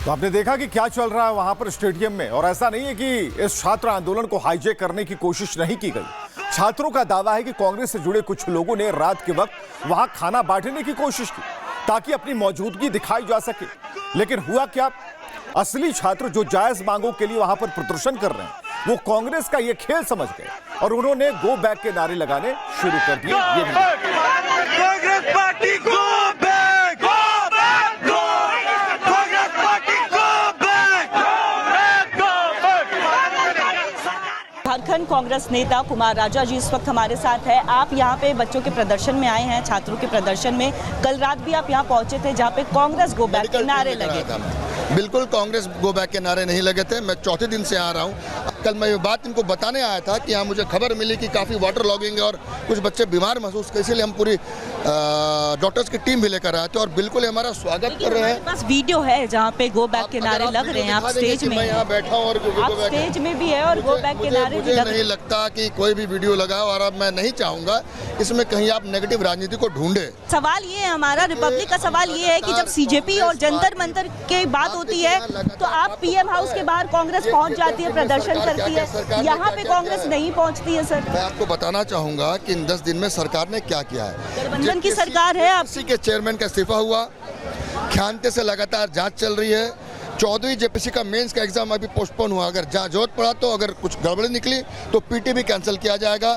तो आपने देखा कि क्या चल रहा है वहां पर स्टेडियम में, और ऐसा नहीं है कि इस छात्र आंदोलन को हाईजैक करने की कोशिश नहीं की गई। छात्रों का दावा है कि कांग्रेस से जुड़े कुछ लोगों ने रात के वक्त वहां खाना बांटने की कोशिश की ताकि अपनी मौजूदगी दिखाई जा सके, लेकिन हुआ क्या? असली छात्र जो जायज मांगों के लिए वहां पर प्रदर्शन कर रहे हैं वो कांग्रेस का ये खेल समझ गए और उन्होंने गो बैक के नारे लगाने शुरू कर दिए। झारखंड कांग्रेस नेता कुमार राजा जी इस वक्त हमारे साथ है। आप यहाँ पे बच्चों के प्रदर्शन में आए हैं, छात्रों के प्रदर्शन में। कल रात भी आप यहाँ पहुंचे थे जहाँ पे कांग्रेस गो बैक के नारे लगे थे। बिल्कुल, कांग्रेस गो बैक के नारे नहीं लगे थे। मैं चौथे दिन से आ रहा हूँ। कल मैं ये बात इनको बताने आया था कि यहाँ मुझे खबर मिली कि काफ़ी वाटर लॉगिंग है और कुछ बच्चे बीमार महसूस कर, इसीलिए हम पूरी डॉक्टर्स की टीम भी लेकर आए थे और बिल्कुल हमारा स्वागत कर रहे हैं। बस वीडियो है जहाँ पे गो बैक के नारे लग रहे हैं। आप स्टेज में, मैं यहाँ बैठा हूँ और आप स्टेज में भी है और गो बैक के नारे मुझे नहीं लगता कि कोई भी वीडियो लगाओ, और अब मैं नहीं चाहूँगा इसमें कहीं आप नेगेटिव राजनीति को ढूंढे। सवाल ये है, हमारा रिपब्लिक का सवाल ये है कि जब सीजेपी और जंतर मंतर की बात होती है तो आप पीएम हाउस के बाहर कांग्रेस पहुंच जाती है, प्रदर्शन करती है, यहाँ पे कांग्रेस नहीं पहुंचती है। सर, मैं आपको बताना चाहूंगा कि इन 10 दिन में सरकार ने क्या किया है। गठबंधन की सरकार है। आपसी के चेयरमैन का इस्तीफा हुआ, खानते से लगातार जांच चल रही है। 14वीं जेपीसी का मेंस का एग्जाम अभी पोस्टपोन हुआ। अगर जरूरत पड़ा तो अगर कुछ गड़बड़ी निकली तो पीटी भी कैंसिल किया जाएगा।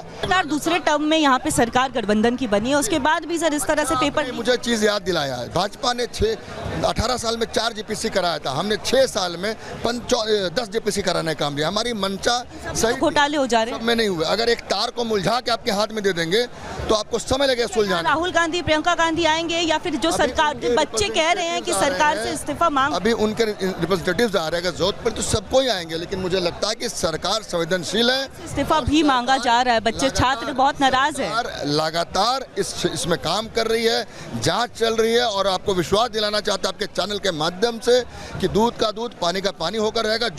दूसरे टर्म में यहाँ पे सरकार गठबंधन की बनी है, उसके बाद भी सर इस तरह से पेपर मुझे चीज याद दिलाया है। भाजपा ने 18 साल में 4 जेपीसी कराया था, हमने 6 साल में 10 जेपीसी कराने का काम लिया। हमारी मंशा सही घोटाले हो जा रहे हैं, में नहीं हुए। अगर एक तार को मुलझा के आपके हाथ में दे देंगे तो आपको समय लगेगा सुलझाने। राहुल गांधी, प्रियंका गांधी आएंगे या फिर जो सरकार, बच्चे कह रहे हैं कि सरकार से इस्तीफा मांग, अभी उनके रिप्रेजेंटेटिव्स आ रहे हैं। जरूरत पर तो सबको ही आएंगे, लेकिन मुझे लगता है कि सरकार संवेदनशील है। इस्तीफा भी मांगा जा रहा है, बच्चे छात्र बहुत नाराज है। लगातार इसमें काम कर रही है, जांच चल रही है, और आपको विश्वास दिलाना चाहता है आपके चैनल के माध्यम से कि दूध का दूध पानी का पानी होकर रहेगा।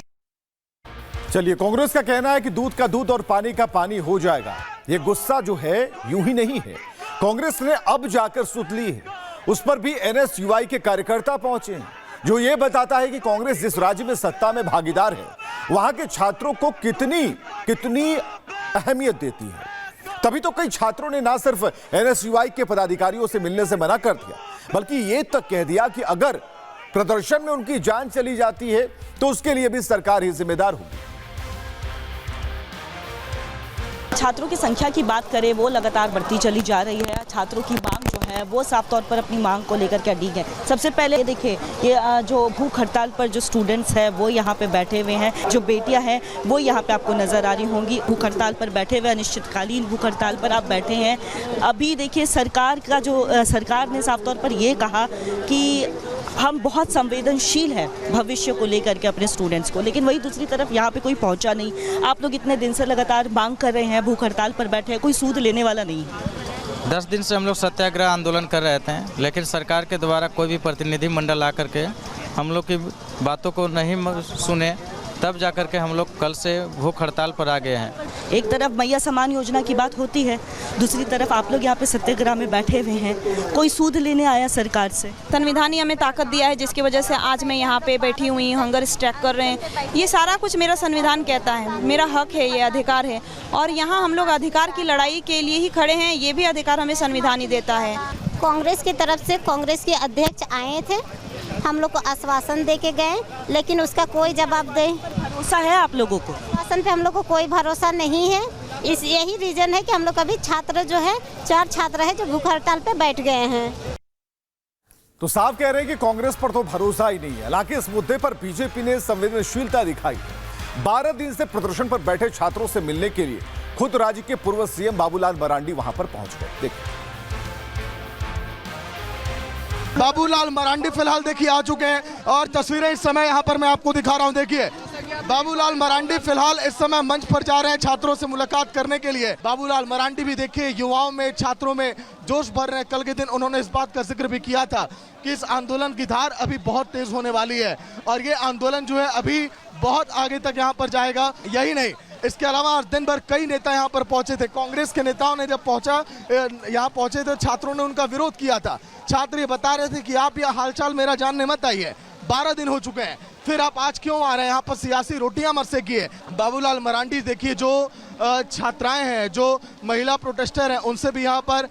चलिए, कांग्रेस का कहना है कि दूध का दूध और पानी का पानी हो जाएगा। ये गुस्सा जो है यूं ही नहीं है, कांग्रेस ने अब जाकर सुध ली है। उस पर भी एनएसयूआई के कार्यकर्ता पहुंचे हैं, जो ये बताता है कि कांग्रेस जिस राज्य में सत्ता में भागीदार है वहां के छात्रों को कितनी अहमियत देती है। तभी तो कई छात्रों ने ना सिर्फ एनएसयूआई के पदाधिकारियों से मिलने से मना कर दिया, बल्कि ये तक कह दिया कि अगर प्रदर्शन में उनकी जान चली जाती है तो उसके लिए भी सरकार ही जिम्मेदार होगी। छात्रों की संख्या की बात करें, वो लगातार बढ़ती चली जा रही है। छात्रों की मांग जो है वो साफ तौर पर अपनी मांग को लेकर के अडिग है। सबसे पहले देखिए, ये जो भूख हड़ताल पर जो स्टूडेंट्स हैं वो यहाँ पे बैठे हुए हैं, जो बेटियाँ हैं वो यहाँ पे आपको नज़र आ रही होंगी भूख हड़ताल पर बैठे हुए, अनिश्चितकालीन भूख हड़ताल पर आप बैठे हैं। अभी देखिए, सरकार ने साफ तौर पर ये कहा कि हम बहुत संवेदनशील हैं भविष्य को लेकर के अपने स्टूडेंट्स को, लेकिन वही दूसरी तरफ यहाँ पे कोई पहुँचा नहीं। आप लोग इतने दिन से लगातार मांग कर रहे हैं, भूख हड़ताल पर बैठे हैं, कोई सूद लेने वाला नहीं। 10 दिन से हम लोग सत्याग्रह आंदोलन कर रहे थे, लेकिन सरकार के द्वारा कोई भी प्रतिनिधि मंडल आकर के हम लोग की बातों को नहीं सुने, तब जाकर के हम लोग कल से भूख हड़ताल पर आ गए हैं। एक तरफ मैया समान योजना की बात होती है, दूसरी तरफ आप लोग यहाँ पे सत्याग्रह में बैठे हुए हैं। कोई सूद लेने आया सरकार से? संविधान ही हमें ताकत दिया है, जिसकी वजह से आज मैं यहाँ पे बैठी हुई हूँ, हंगर स्ट्राइक कर रहे हैं। ये सारा कुछ मेरा संविधान कहता है, मेरा हक है, ये अधिकार है, और यहाँ हम लोग अधिकार की लड़ाई के लिए ही खड़े हैं। ये भी अधिकार हमें संविधान ही देता है। कांग्रेस की तरफ से कांग्रेस के अध्यक्ष आए थे, हम लोग को आश्वासन दे के गए, लेकिन उसका कोई जवाब दे। भरोसा है आप लोगों को? आश्वासन पे हम लोग को कोई भरोसा नहीं है। यही रीजन है कि हम लोग अभी छात्र जो है, 4 छात्र है जो भूख हड़ताल पे बैठ गए हैं। तो साफ कह रहे हैं कि कांग्रेस पर तो भरोसा ही नहीं है। हालांकि इस मुद्दे पर बीजेपी ने संवेदनशीलता दिखाई। 12 दिन से प्रदर्शन पर बैठे छात्रों से मिलने के लिए खुद राज्य के पूर्व सीएम बाबूलाल मरांडी वहां पर पहुंच गए। देखिए, बाबूलाल मरांडी फिलहाल देखिए आ चुके हैं और तस्वीरें इस समय यहाँ पर मैं आपको दिखा रहा हूँ। देखिए, बाबूलाल मरांडी फिलहाल इस समय मंच पर जा रहे हैं छात्रों से मुलाकात करने के लिए। बाबूलाल मरांडी भी देखिए युवाओं में, छात्रों में जोश भर रहे हैं। कल के दिन उन्होंने इस बात का जिक्र भी किया था कि इस आंदोलन की धार अभी बहुत तेज होने वाली है और ये आंदोलन जो है अभी बहुत आगे तक यहाँ पर जाएगा। यही नहीं, इसके अलावा आज दिन भर कई नेता यहाँ पर पहुंचे थे। कांग्रेस के नेताओं ने जब यहाँ पहुंचे थे, छात्रों ने उनका विरोध किया था। छात्र ये बता रहे थे कि आप यह हालचाल मेरा जानने मत आइए, 12 दिन हो चुके हैं, फिर आप आज क्यों आ रहे हैं यहाँ पर? सियासी रोटियां मरसे की है। बाबूलाल मरांडी देखिए, जो छात्राएं हैं, जो महिला प्रोटेस्टर हैं, उनसे भी यहाँ पर